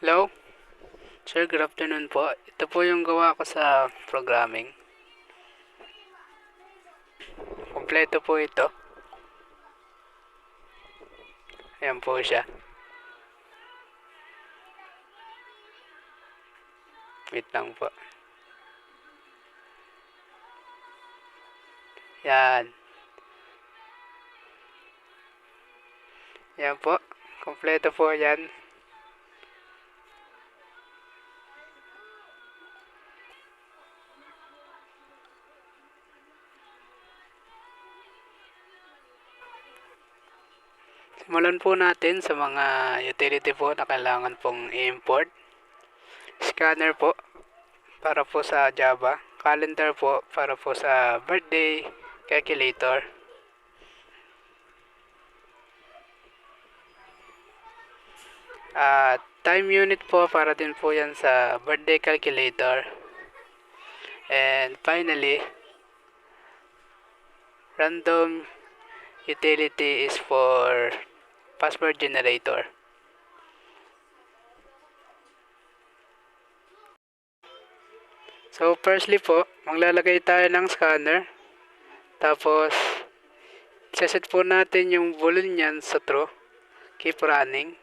Hello? Sir, good afternoon po. Ito po yung gawa ko sa programming. Kompleto po ito. Ayan po siya. Wait lang po. Yan. Yan po. Kompleto po yan. Simulan po natin sa mga utility po na kailangan pong i-import. Scanner po para po sa Java. Calendar po para po sa birthday calculator. Time unit po para din po yan sa birthday calculator. And finally, random utility is for password generator. So firstly po, maglalagay tayo ng scanner. Tapos, set po natin yung boolean niyan sa true. Keep running.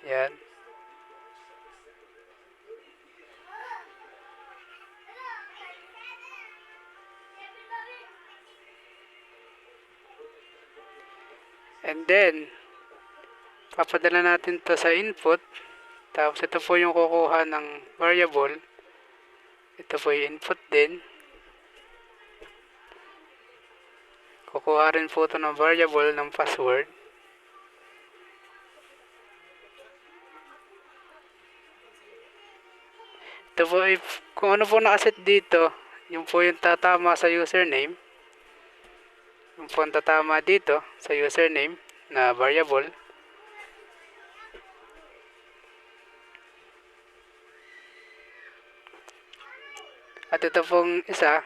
Yan. And then, papadala natin to sa input. Tapos ito po yung kukuha ng variable. Ito po yung input din. Kukuha rin po ito ng variable ng password. Ito po, kung ano po nakaset dito, yung po yung tatama sa username. Yung po yung tatama dito sa username na variable. At ito pong isa,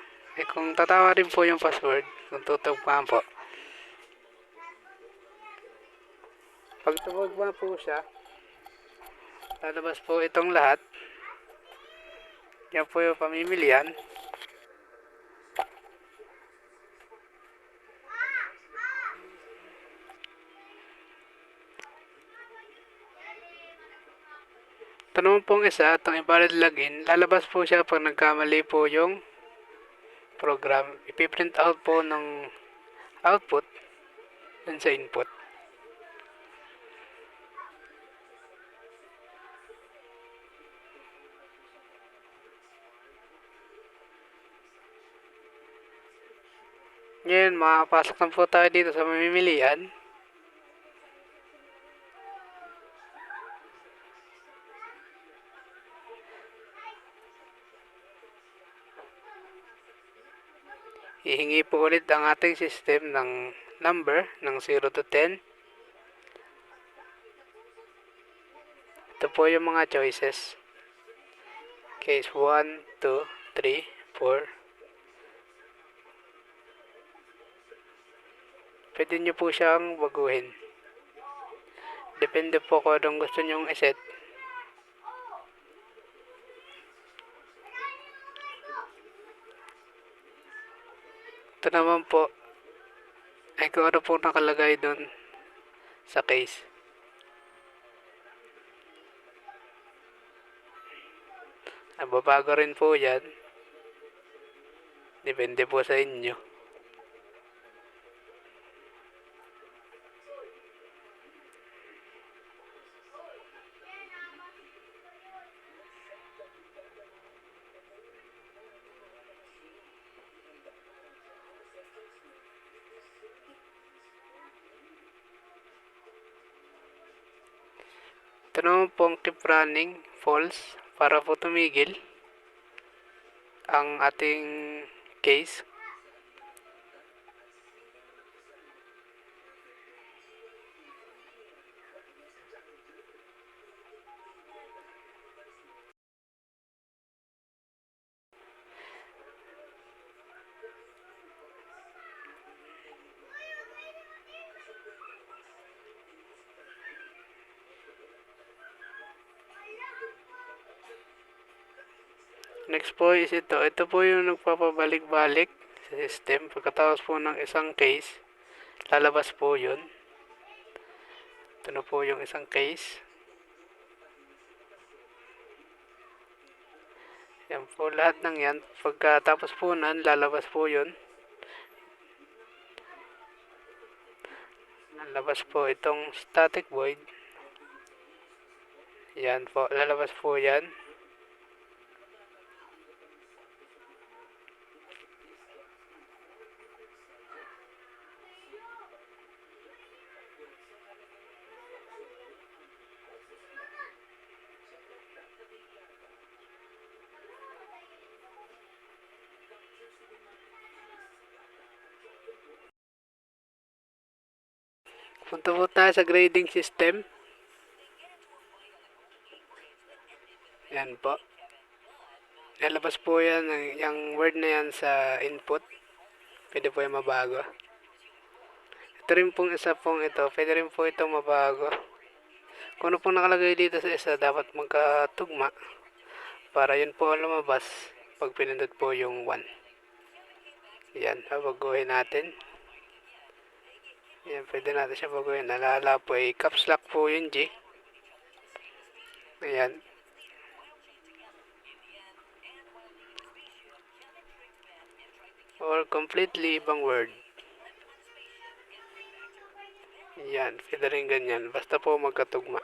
kung tatama rin po yung password, kung tutugmaan po. Pag tumugma po siya, lalabas po itong lahat. Yan po yung pamimilian. Ito naman pong isa, itong invalid login, lalabas po siya pag nagkamali po yung program. Ipiprint out po ng output dun sa input. Ngayon, makapasok na po tayo dito sa mamimilian. Hihingi po ulit ang ating system ng number ng 0 to 10. Ito po yung mga choices. Case 1, 2, 3, 4. Pwede nyo po siyang baguhin. Depende po kung anong gusto nyong iset. Ito naman po ay kung ano po nakalagay doon sa case. Nababago rin po yan. Depende po sa inyo. Ito naman pong keep running false para po tumigil ang ating case. Next po is ito. Ito po yung nagpapabalik-balik sa system. Pagkatapos po ng isang case, lalabas po yun. Ito na po yung isang case. Yan po lahat ng yan. Pagkatapos po nun, lalabas po yun. Lalabas po itong static void. Yan po. Lalabas po yan. Punta po tayo sa grading system. Yan po. Lalabas po yan, yung word na yan sa input. Pwede po yung mabago. Ito rin pong isa pong ito. Pwede rin po itong mabago. Kung ano pong nakalagay dito sa isa, dapat magkatugma. Para yun po ang lumabas pag pinindot po yung 1. Yan, baguhin natin. Yan, pwede natin siya baguhin. Nalala po ay caps lock po yung G. Ayan. Or completely ibang word. Yan, pwede rin ganyan. Basta po magkatugma.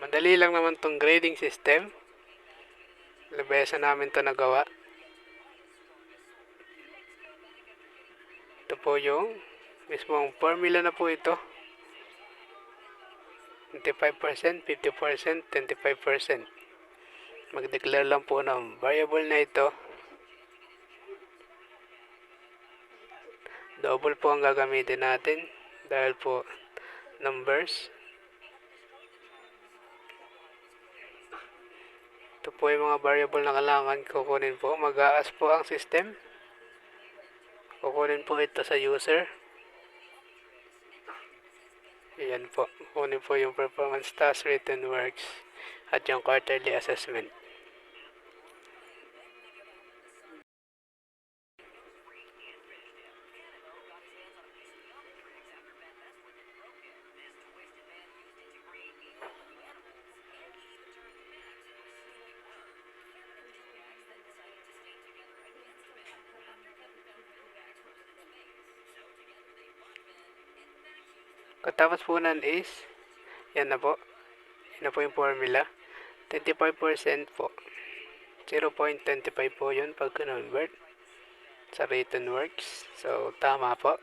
Madali lang naman tong grading system. Labesa namin to nagawa. Ito po yung mismong formula na po ito. 25%, 50%, 25%. Mag-declare lang po ng variable na ito. Double po ang gagamitin natin dahil po numbers. Ito po yung mga variable na kailangan kukunin po. Mag-aas po ang system. Kukunin po ito sa user. Ayan po. Kukunin po yung performance task, written works, at yung quarterly assessment. Katapos po nun is, yan na po. Yan na po yung formula. 25% po. 0.25 po yun pag convert sa written works. So, tama po.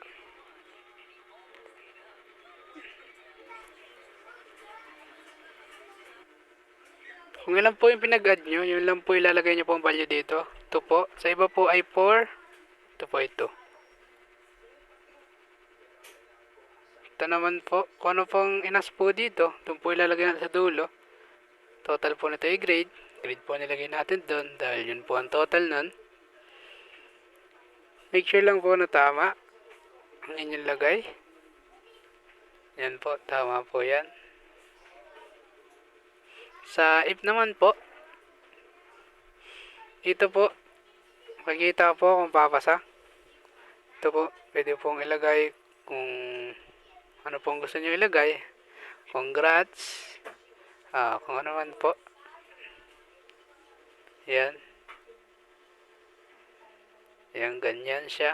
Kung ilan po yung pinag-add nyo, yun lang po ilalagay nyo po ang value dito. 2 po. Sa iba po ay 4. Ito po ay 2. Ito naman po, kung ano pong inas po dito, doon po ilalagay natin sa dulo. Total po nito ay grade. Grade po nilagay natin doon dahil yun po ang total nun. Make sure lang po na tama ang inyong lagay. Yan po, tama po yan. Sa if naman po, ito po, makikita po kung papasa. Ito po, pwede pong ilagay kung ano pong gusto nyo ilagay. Congrats. Kung ano man po. Yan. Yan, ganyan siya.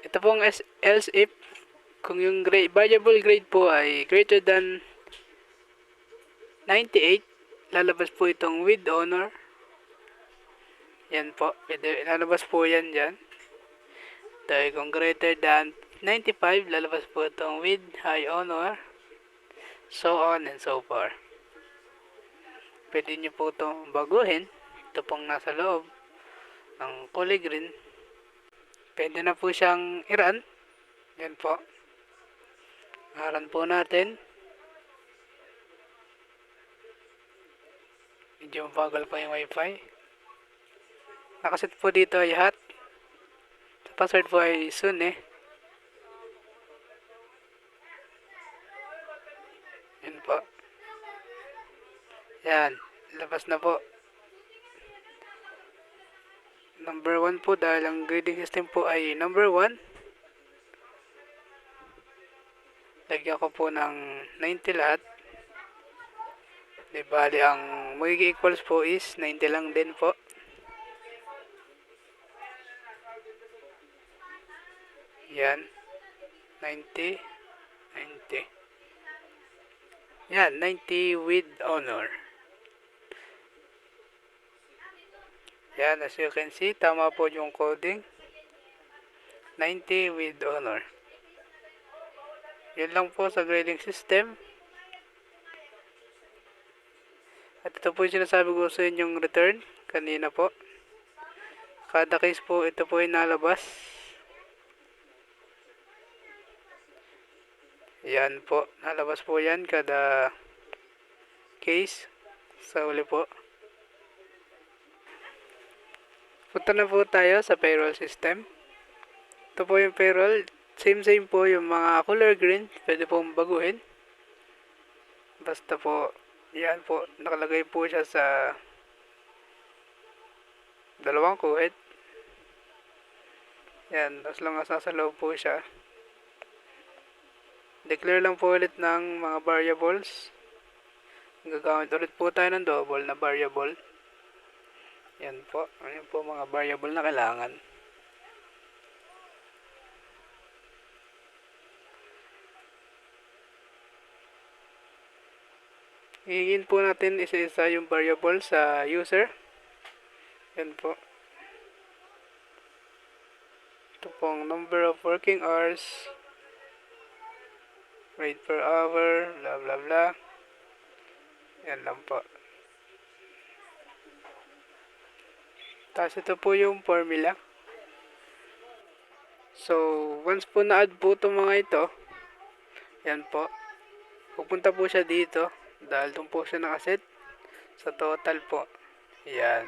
Ito pong else if, kung yung variable grade po ay greater than 98, lalabas po itong with honor. Yan po, lalabas po yan dyan. Dahil kung greater than 95, lalabas po itong with high honor. So on and so forth. Pwede nyo po itong baguhin. Ito pong nasa loob ng kulay green. Pwede na po siyang i-run. Yan po. I-run po natin. Medyo bagal pa yung wifi. Nakaset po dito ay hot. Sa password po ay soon eh. Yan po. Yan. Labas na po. Number 1 po dahil ang grading system po ay number 1. Lagyan ko po ng 90 lahat. Di bali ang magiging equals po is 90 lang din po. Yan. 90. 90. Yan. 90 with honor. Yan. As you can see, tama po yung coding. 90 with honor. Yun lang po sa grading system. At ito po yung sinasabi ko sa inyong return kanina po. Kada case po, ito po ay nalabas. Yan po, nalabas po yan kada case. Sa uli po. Punta na po tayo sa payroll system. Ito po yung payroll. Same po yung mga color green. Pwede pong baguhin. Basta po, yan po, nakalagay po siya sa dalawang kuhit. Yan, as long as nasa loob po siya. Declare lang po ulit ng mga variables. Gagamit ulit po tayo ng double na variable. Yan po, ano po mga variable na kailangan. Hihingin po natin isa-isa yung variable sa user. Yan po. Ito pong number of working hours, rate per hour, blah blah blah. Yan lang po. Tapos ito po yung formula. So, once po na-add po itong mga ito, yan po. Pupunta po siya dito dahil doon po siya nakaset sa total po. Yan.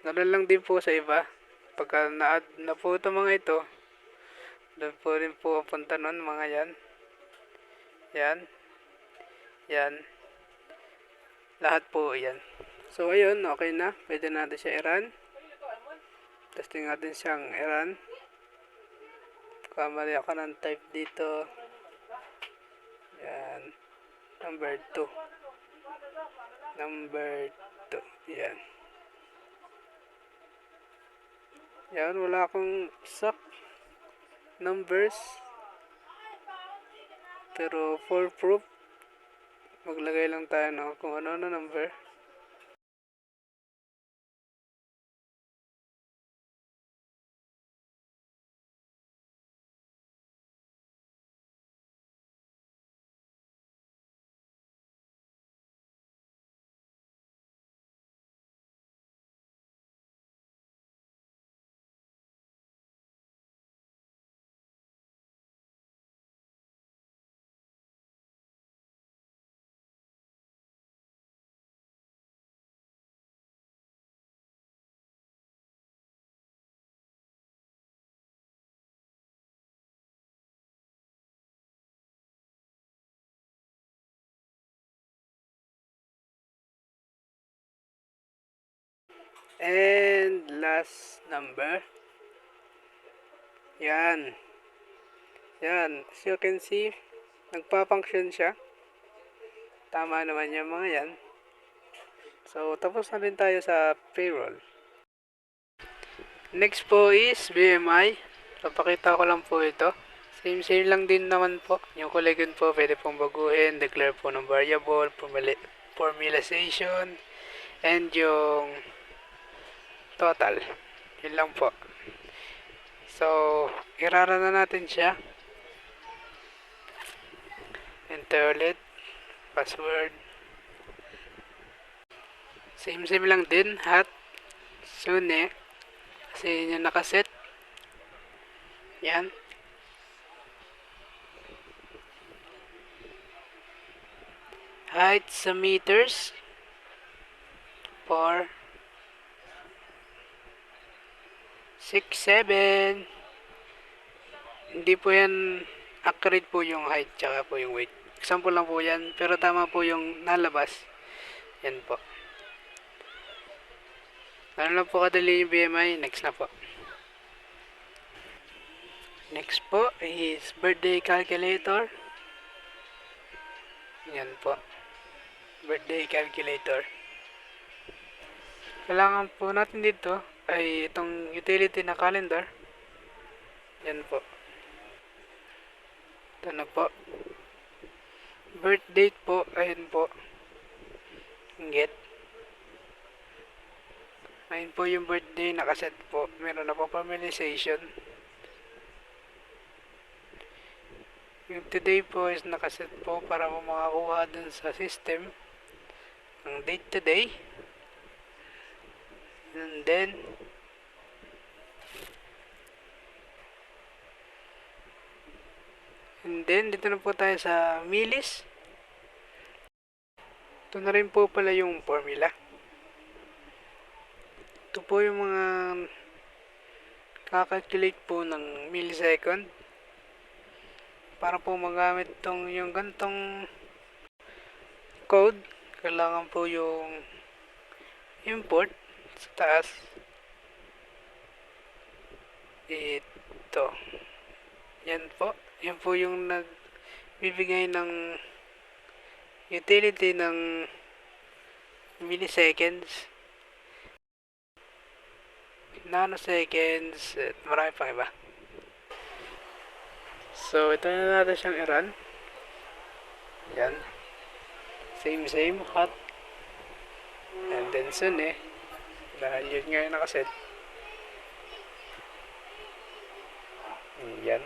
Ganun lang din po sa iba. Pagka na-add na po itong mga ito, doon po rin po punta nun mga yan. Yan. Yan. Lahat po yan. So ayun, okay na. Pwede natin siya i-run. Testing natin siyang i-run. Kamali ako ng type dito. Yan. Number 2. Number 2. Yan. Yan, wala akong exact numbers. Pero for proof, maglagay lang tayo ng kung ano na number. And last number. Yan. Yan. As you can see, nagpa-function siya. Tama naman yung mga yan. So, tapos na rin tayo sa payroll. Next po is BMI. Papakita ko lang po ito. Same lang din naman po. Yung collection po, pwede pong baguhin. Declare po ng variable, formalization, and yung total. Yun lang po. So, irara na natin siya. Enter ulit. Password. Same lang din. Hot. Soon eh. Kasi yun yung nakaset. Yan. Height sa meters. 4, 6, 7. Hindi po yan accurate po yung height tsaka po yung weight. Example lang po yan, pero tama po yung nalabas. Yan po. Ano lang po kadali yung BMI. Next na po. Next po is birthday calculator. Yan po. Birthday calculator. Kailangan po natin dito ay itong utility na calendar. Yan po. Ito na po. Birth date po. Ayun po. Get. Ayun po yung birthday nakaset po. Meron na po familiarization. Yung today po is nakaset po para mo makakuha dun sa system ang date today. And then dito na po tayo sa milis. Ito na rin po pala yung formula. Ito po yung mga kakalculate po ng millisecond para po magamit yung gantong code. Kailangan po yung import sa taas. Ito. Yan po. Yan po yung nagbibigay ng utility ng milliseconds, nanoseconds, at marami pang iba. So, ito na natin siyang i-run. Yan. Same, hot. And then soon dahil yun nga yung nakaset. Yan.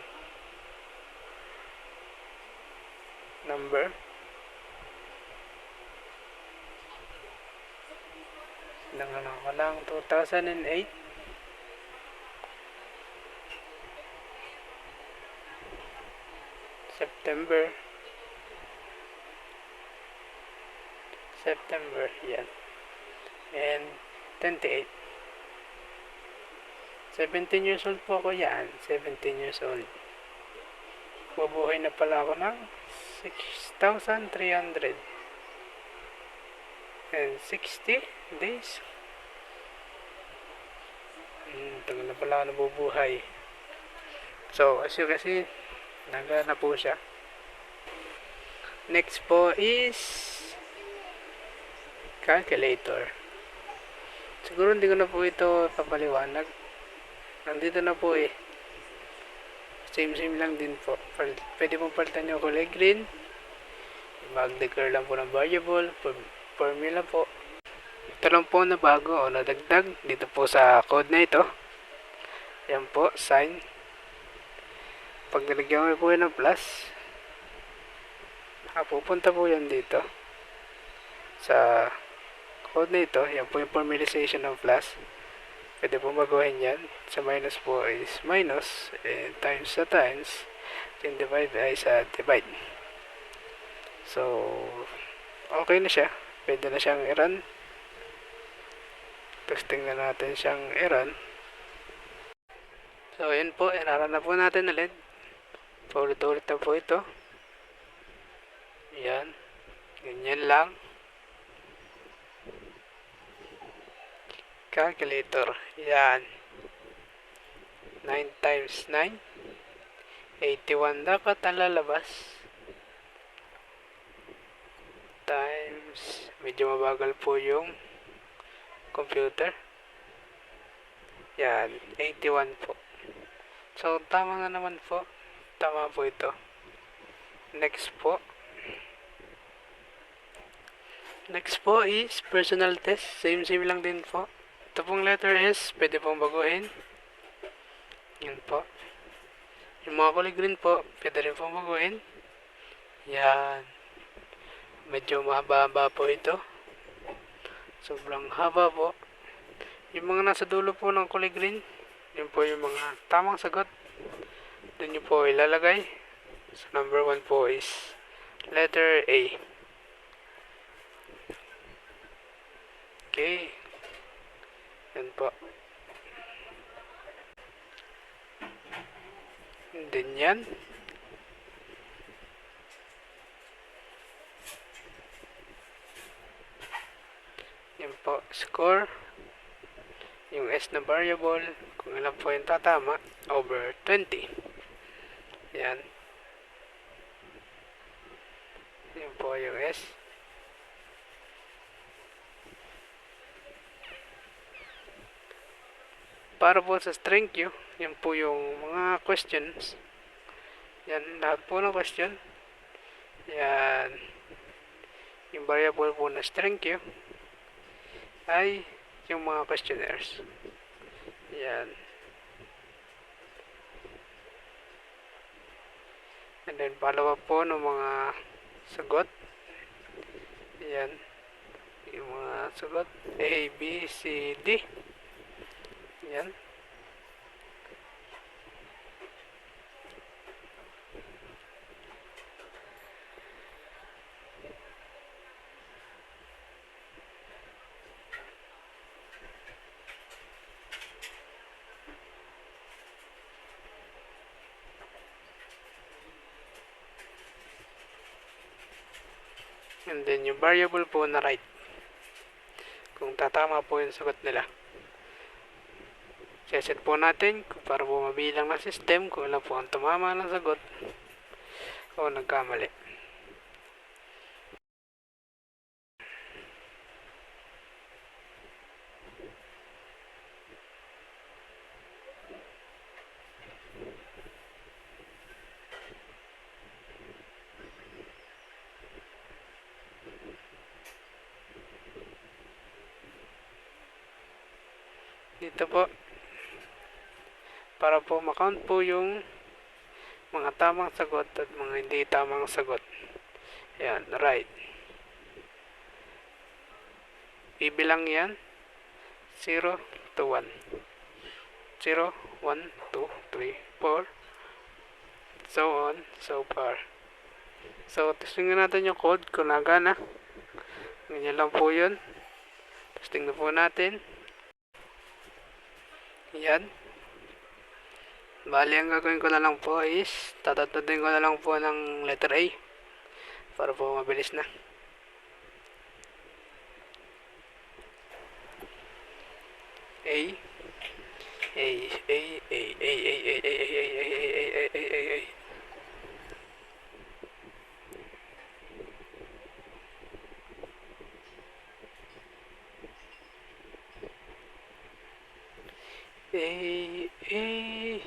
Number. Nangalang ko lang 2008. September, yan. And 28. 17 years old po ako yan. 17 years old. Bubuhay na pala ako ng 6,300 and 60 days. Tagal na pala ako nabubuhay. So, as you can see, nagana po siya. Next po is calculator. Siguro hindi ko na po ito papaliwanag. Nandito na po Same lang din po. Pwede pong palitan yung kulay green. Mag-declare lang po ng variable. Formula po. Ito lang po na bago o nadagdag dito po sa code na ito. Yan po, sign. Pag nilagyan mo po yan ng plus, pupunta po yan dito sa code na ito. Yan po yung formalization ng plus. Pwede po baguhin yan. Sa minus po is minus, and times sa times, and divide ay sa divide. So, okay na siya. Pwede na siyang i-run. Testing na natin siyang i-run. So, yun po. I-run na po natin ulit. Paulit-ulit na po ito. Yan. Ganyan lang. Calculator. Yan. 9 times 9. 81 dapat ang lalabas. Times. Medyo mabagal po yung computer. Yan. 81 po. So, tama na naman po. Tama po ito. Next po. Next po is personal test. Same lang din po. Ito pong letter S, pwede pong baguhin. Yan po. Yung mga kulay green po, pwede rin pong baguhin. Yan. Medyo mahaba-haba po ito. Sobrang haba po. Yung mga nasa dulo po ng kulay green, yun po yung mga tamang sagot. Doon nyo po ilalagay. So, number 1 po is letter A. Okay. Yan po. And then yan. Yan po. Score. Yung S na variable. Kung ilan po yung tatama. Over 20. Yan. Yan po yung S. Para po sa string queue, yan po yung mga questions. Yan, lahat po ng question. Yan. Yung variable po na string queue ay yung mga questionnaires. Yan. And then, palawa po ng mga sagot. Yan. Yung mga sagot. A, B, C, D. Yan. And then, yung variable po na right. Kung tatama po yung sagot nila. Set po natin para po mabilang ng system kung ilan po ang tumama ng sagot o nagkamali. Dito po, para po makount po yung mga tamang sagot at mga hindi tamang sagot. Yan, right. Bibilang yan 0 to 1. 0, 1, 2, 3, 4. So on, so far. So, testingin natin yung code kung nagana. Ganyan lang po yun. Testing na po natin. Yan. Bali, ang gagawin ko na lang po is tatatudin ko na lang po ng letter A para po mabilis na. A A A A A A A A A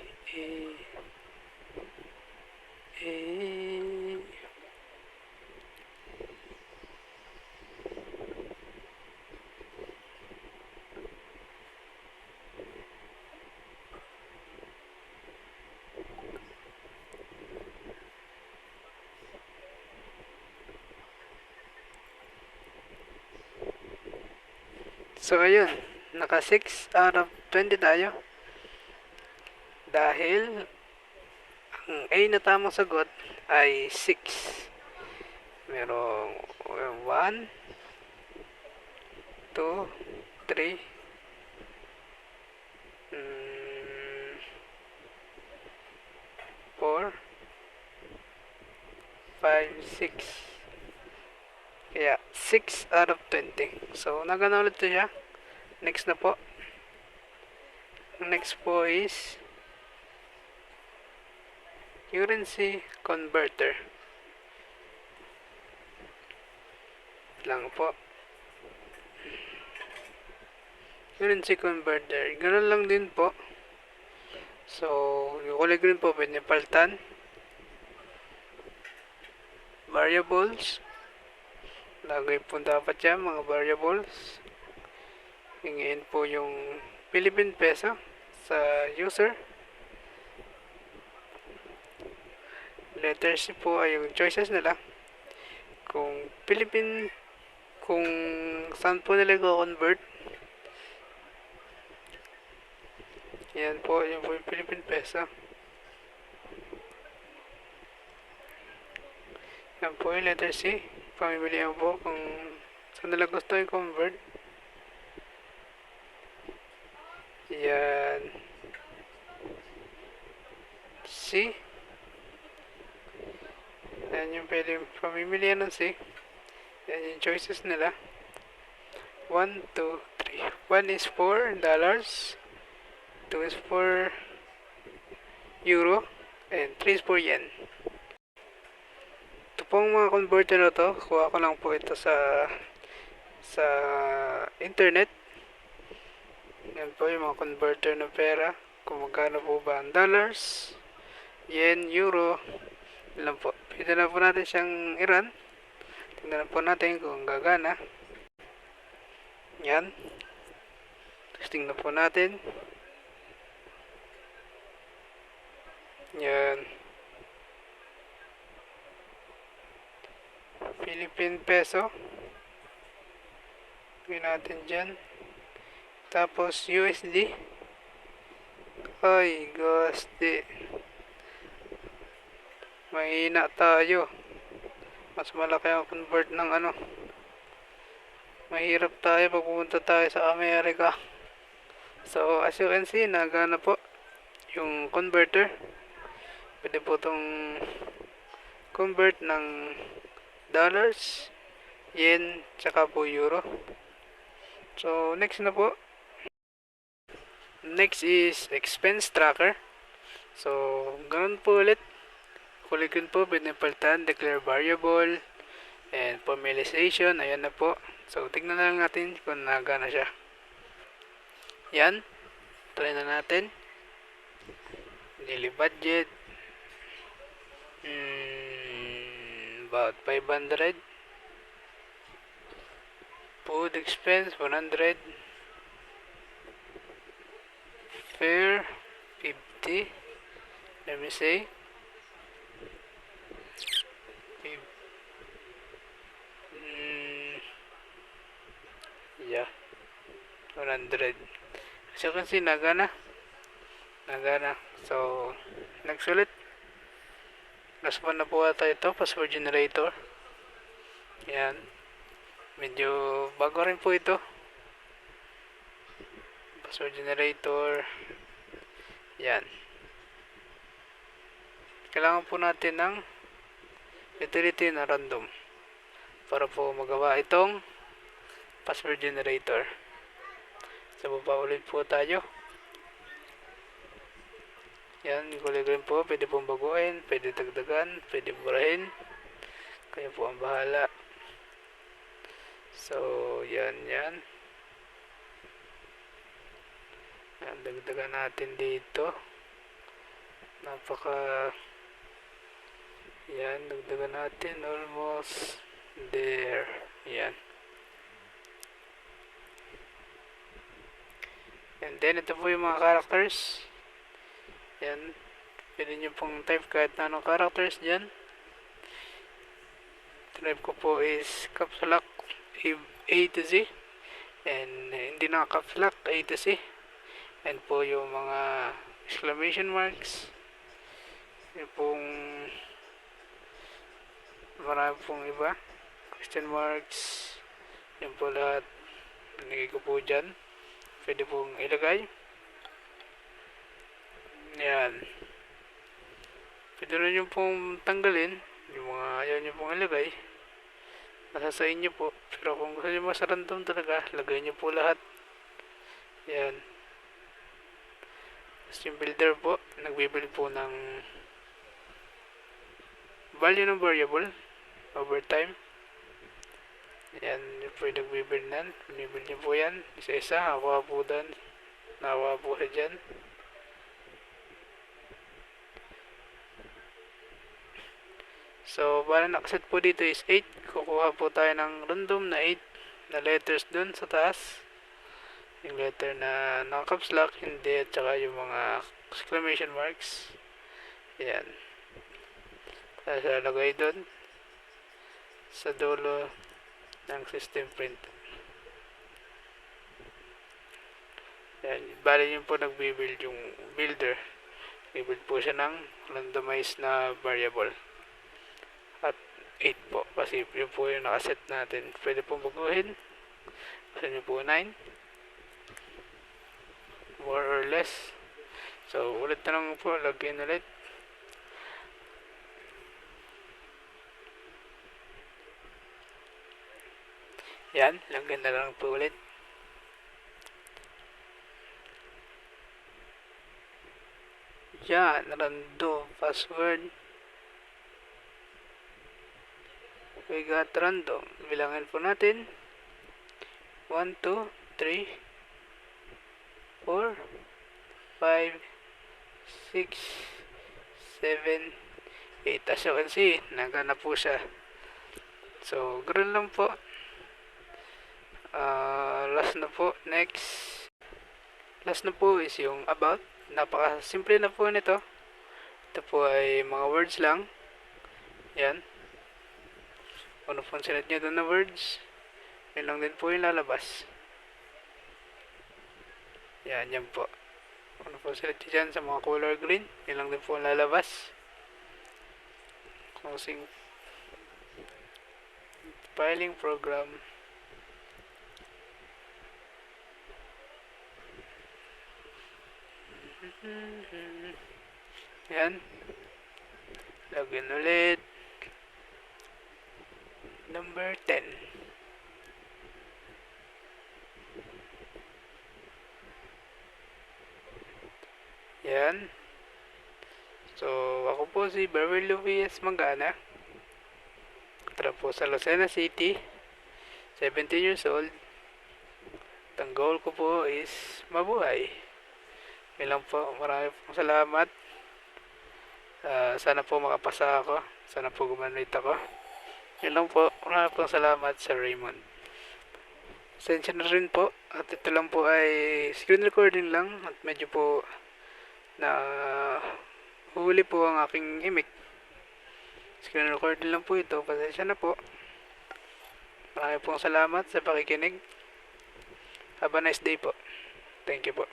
So, ayun. Naka 6 out of 20 tayo. Dahil ang A na tamang sagot ay 6. Merong 1, 2, 3, 4, 5, 6. Kaya, 6 out of 20. So, nagana ulit siya. Next na po. Next po is currency converter. Lang po. Currency converter. Ganun lang din po. So, yung kulay green po, pwede palitan. Variables. Lagay po dapat yan, mga variables. Hingin po yung Philippine peso sa user. Letter C po ay yung choices nila. Kung Philippine, kung saan po nila go-convert. Yan po, yung po yung Philippine peso. Yan po yung letter C. Pamimilihan po kung saan nila gusto i-convert. Yan. C. Yan yung pwede pamimilihan ng C. Yan yung choices nila. 1, 2, 3. 1 is for dollars. 2 is for euro. And 3 is for yen. Ito pong mga converter na to, kuha ko lang po ito sa internet. Yan po yung mga converter ng pera. Kung magkano po ba ang dollars, yen, euro. Ilan po. Pwede na po natin siyang i-run. Tingnan po natin kung gagana. Yan. Testing na po natin. Yan. Philippine peso. Gawin natin dyan. Tapos USD. Ay, gusti. Mahina tayo. Mas malaki ang convert ng ano. Mahirap tayo pag pumunta tayo sa Amerika. So, as you can see, nagana po yung converter. Pwede po itong convert ng dollars, yen, tsaka po euro. So, next na po. Next is expense tracker. So, ganun po ulit. Kulikin po, pinipalitan, declare variable, and formalization. Ayan na po. So, tignan na lang natin kung nagana siya. Yan. Try na natin. Daily budget. About 500. Food expense, 100. Fare, 50. Let me say. Yeah. 100. So, kasi nagana. So, next ulit. Last one na po ata ito. Password generator. Yan. Medyo bago rin po ito. Password generator. Yan. Kailangan po natin ng utility na random para po magawa itong password generator. So, baba ulit po tayo. Yan, rin po. Pwede pong baguhin, pwede dagdagan, pwede burahin. Kaya po ang bahala. So, yan. Yan, dagdagan natin dito. Yan, dagdagan natin. Almost there. Yan. And then, ito po yung mga characters. Yan. Pwede nyo pong type kahit na anong characters dyan. Type ko po is caps lock A to Z. And hindi na caps lock A to Z. And po yung mga exclamation marks. Yung pong marami pong iba. Question marks. Yan po lahat. Nilagay ko po dyan. Pwede pong ilagay. Yan. Pwede rin yung pong tanggalin. Yung mga ayaw nyo pong ilagay. Nasa sa inyo po. Pero kung gusto nyo mas random talaga, lagay nyo po lahat. Yan. Tapos yung builder po, nagbibuild po ng value ng variable over time. Yan, yung po yung nagbibuild nan. Binibuild nyo po yan. Isa-isa, hawa po doon. Nahawa po sa dyan. So, bala nakaset po dito is 8. Kukuha po tayo ng random na 8 na letters dun sa taas. Yung letter na naka-caps lock, hindi, at saka yung mga exclamation marks. Yan. Tapos lalagay dun sa dulo ng system print. Yan. Bali yun po nagbibuild yung builder. Nagbibuild po siya ng randomized na variable. At 8 po. Kasi yun po yung nakaset natin. Pwede po baguhin. Gusto nyo po 9. more or less. So ulit na lang po, login ulit. Yan, login na lang po ulit. Yan, rando password. We got random. Bilangin po natin. 1, 2, 3, 4, 5, 6, 7, 8. As you can see, nagana po siya. So, ganoon lang po. Last na po. Next. Last na po is yung about. Napaka-simple na po nito. Ito po ay mga words lang. Yan. Ano po sinulat nyo doon na words. Yun lang din po yung lalabas. Yan, yan po. Ano po sinulat nyo dyan sa mga color green. Yun lang din po yung lalabas. Closing filing program. Yan. Login ulit. Number 10. Yan. So, ako po si Beverly Luis Mangana. Tara po sa Lucena City. 17 years old. Ang goal ko po is mabuhay. Yun lang po. Marami pong salamat. Sana po makapasa ako. Sana po gumanit ako. Yun lang po. Marami pong salamat sa Raymond. Sensya na rin po. At ito lang po ay screen recording lang. At medyo po na huli po ang aking imik. Screen recording lang po ito. Pasensya na po. Marami pong salamat sa pakikinig. Have a nice day po. Thank you po.